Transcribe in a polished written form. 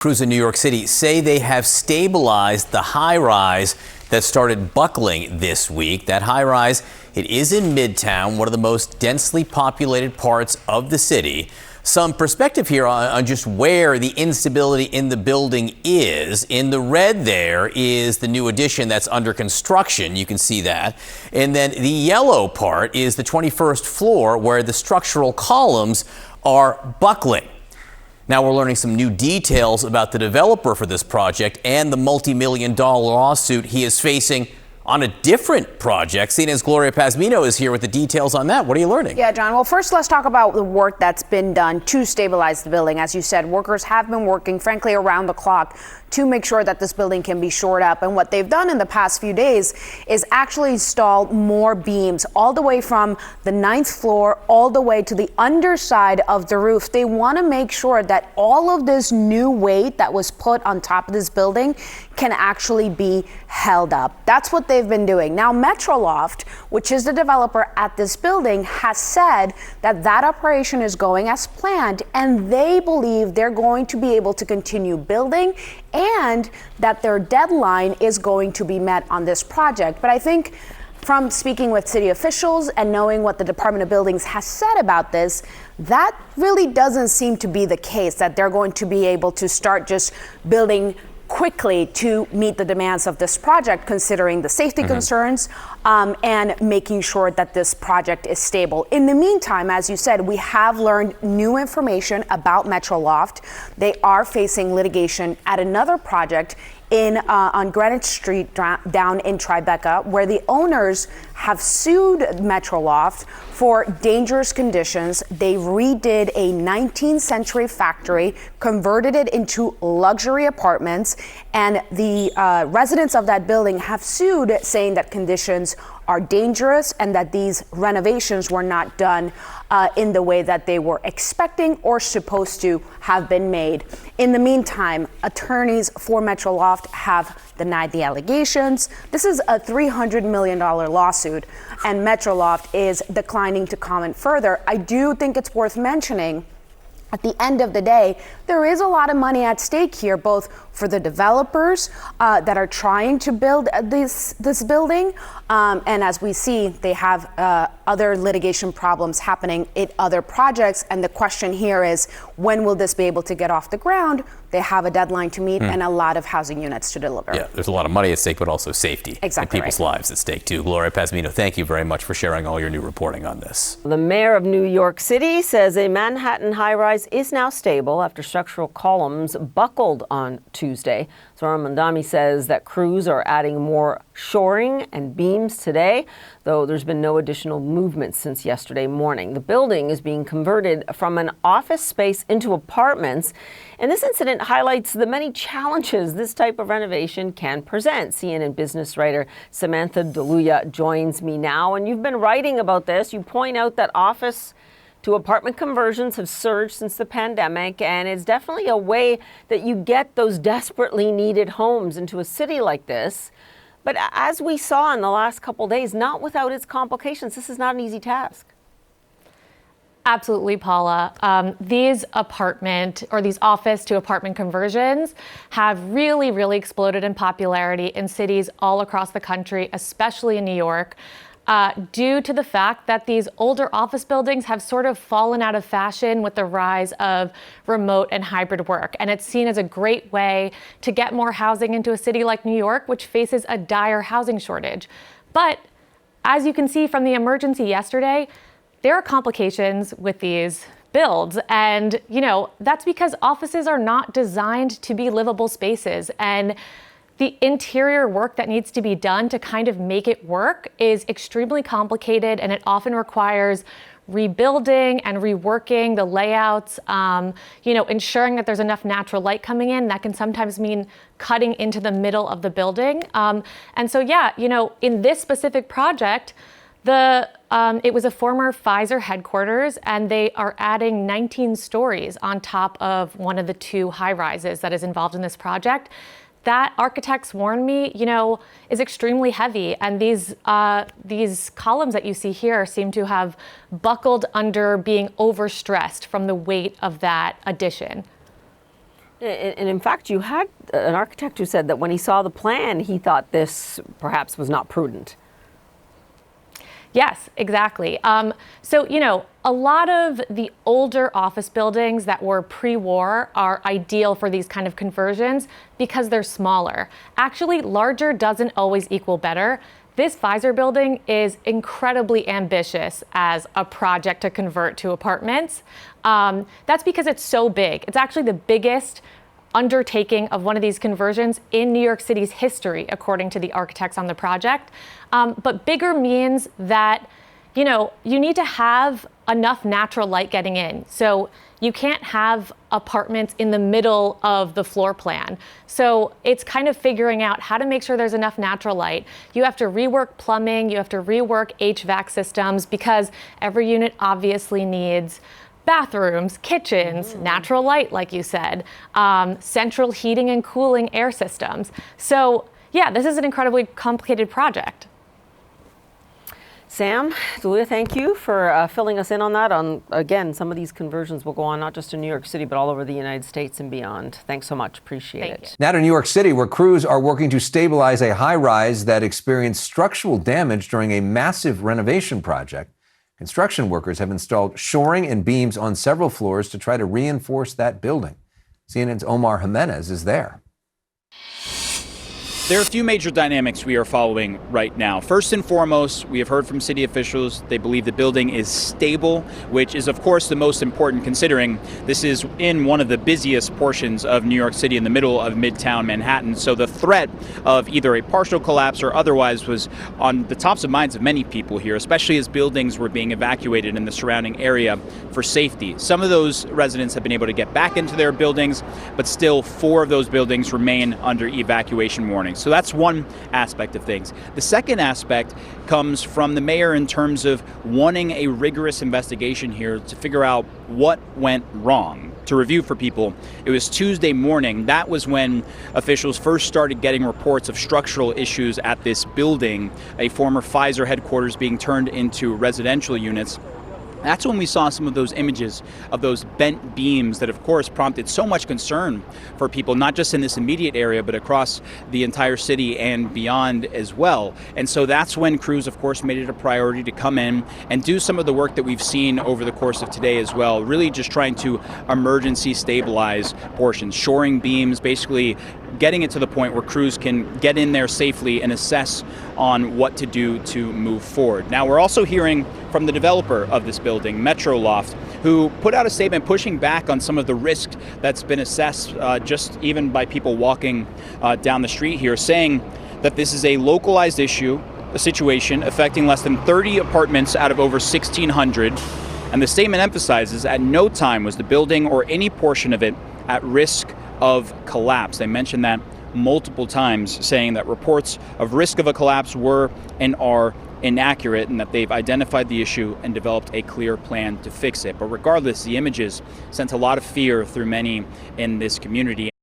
Crews in New York City say they have stabilized the high rise that started buckling this week. That high rise, it is in Midtown, one of the most densely populated parts of the city. Some perspective here on just where the instability in the building is. In the red there is the new addition that's under construction. You can see that. And then the yellow part is the 21st floor where the structural columns are buckling. Now we're learning some new details about the developer for this project and the multi-million-dollar lawsuit he is facing on a different project. CNN's Gloria Pazmino is here with the details on that. What are you learning? Yeah, John. Well, first, let's talk about the work that's been done to stabilize the building. As you said, workers have been working, frankly, around the clock to make sure that this building can be shored up. And what they've done in the past few days is actually install more beams all the way from the 9th floor all the way to the underside of the roof. They want to make sure that all of this new weight that was put on top of this building can actually be held up. That's what they've been doing. Now, Metroloft, which is the developer at this building, has said that that operation is going as planned, and they believe they're going to be able to continue building and that their deadline is going to be met on this project. But I think from speaking with city officials and knowing what the Department of Buildings has said about this, that really doesn't seem to be the case, that they're going to be able to start just building quickly to meet the demands of this project, considering the safety concerns and making sure that this project is stable. In the meantime, as you said, we have learned new information about Metroloft. They are facing litigation at another project on Greenwich Street down in Tribeca, where the owners have sued Metroloft for dangerous conditions. They redid a 19th century factory, converted it into luxury apartments, and the residents of that building have sued, saying that conditions are dangerous and that these renovations were not done in the way that they were expecting or supposed to have been made. In the meantime, attorneys for Metroloft have denied the allegations. This is a $300 million lawsuit, and Metroloft is declining to comment further. I do think it's worth mentioning, at the end of the day, there is a lot of money at stake here, both for the developers that are trying to build this building, and as we see, they have other litigation problems happening in other projects. And the question here is, when will this be able to get off the ground? They have a deadline to meet and a lot of housing units to deliver. Yeah, there's a lot of money at stake, but also safety and people's lives at stake too. Gloria Pazmino, thank you very much for sharing all your new reporting on this. The mayor of New York City says a Manhattan high-rise is now stable after structural columns buckled on Tuesday. Zohran Mamdani says that crews are adding more shoring and beams today, though there's been no additional movement since yesterday morning. The building is being converted from an office space into apartments, and this incident highlights the many challenges this type of renovation can present. CNN business writer Samantha DeLuya joins me now, and you've been writing about this. You point out that office to apartment conversions have surged since the pandemic, and it's definitely a way that you get those desperately needed homes into a city like this. But as we saw in the last couple of days, not without its complications, this is not an easy task. Absolutely, Paula. These office to apartment conversions have really exploded in popularity in cities all across the country, especially in New York, due to the fact that these older office buildings have sort of fallen out of fashion with the rise of remote and hybrid work. And it's seen as a great way to get more housing into a city like New York, which faces a dire housing shortage. But as you can see from the emergency yesterday, there are complications with these builds. And, that's because offices are not designed to be livable spaces. And the interior work that needs to be done to kind of make it work is extremely complicated, and it often requires rebuilding and reworking the layouts, ensuring that there's enough natural light coming in. That can sometimes mean cutting into the middle of the building. In this specific project, it was a former Pfizer headquarters, and they are adding 19 stories on top of one of the two high rises that is involved in this project. That, architects warned me, is extremely heavy. And these columns that you see here seem to have buckled under being overstressed from the weight of that addition. And in fact, you had an architect who said that when he saw the plan, he thought this perhaps was not prudent. Yes, exactly. So, a lot of the older office buildings that were pre-war are ideal for these kind of conversions because they're smaller. Actually, larger doesn't always equal better. This Pfizer building is incredibly ambitious as a project to convert to apartments. That's because it's so big. It's actually the biggest undertaking of one of these conversions in New York City's history, according to the architects on the project. But bigger means that, you need to have enough natural light getting in. So you can't have apartments in the middle of the floor plan. So it's kind of figuring out how to make sure there's enough natural light. You have to rework plumbing, you have to rework HVAC systems because every unit obviously needs bathrooms, kitchens, natural light, like you said, central heating and cooling air systems. So yeah, this is an incredibly complicated project. Sam, Julia, thank you for filling us in on that. Again, some of these conversions will go on not just in New York City, but all over the United States and beyond. Thanks so much. Appreciate it. Now to New York City, where crews are working to stabilize a high-rise that experienced structural damage during a massive renovation project. Construction workers have installed shoring and beams on several floors to try to reinforce that building. CNN's Omar Jimenez is there. There are a few major dynamics we are following right now. First and foremost, we have heard from city officials they believe the building is stable, which is of course the most important considering this is in one of the busiest portions of New York City in the middle of Midtown Manhattan. So the threat of either a partial collapse or otherwise was on the tops of minds of many people here, especially as buildings were being evacuated in the surrounding area for safety. Some of those residents have been able to get back into their buildings, but still 4 of those buildings remain under evacuation warnings. So that's one aspect of things. The second aspect comes from the mayor in terms of wanting a rigorous investigation here to figure out what went wrong. To review for people, it was Tuesday morning. That was when officials first started getting reports of structural issues at this building, a former Pfizer headquarters being turned into residential units. That's when we saw some of those images of those bent beams that, of course, prompted so much concern for people, not just in this immediate area, but across the entire city and beyond as well. And so that's when crews, of course, made it a priority to come in and do some of the work that we've seen over the course of today as well, really just trying to emergency stabilize portions, shoring beams, basically getting it to the point where crews can get in there safely and assess on what to do to move forward. Now, we're also hearing from the developer of this building, Metro Loft, who put out a statement pushing back on some of the risk that's been assessed just even by people walking down the street here, saying that this is a localized issue, a situation affecting less than 30 apartments out of over 1,600. And the statement emphasizes at no time was the building or any portion of it at risk of collapse. They mentioned that multiple times, saying that reports of risk of a collapse were and are inaccurate and that they've identified the issue and developed a clear plan to fix it. But regardless, the images sent a lot of fear through many in this community.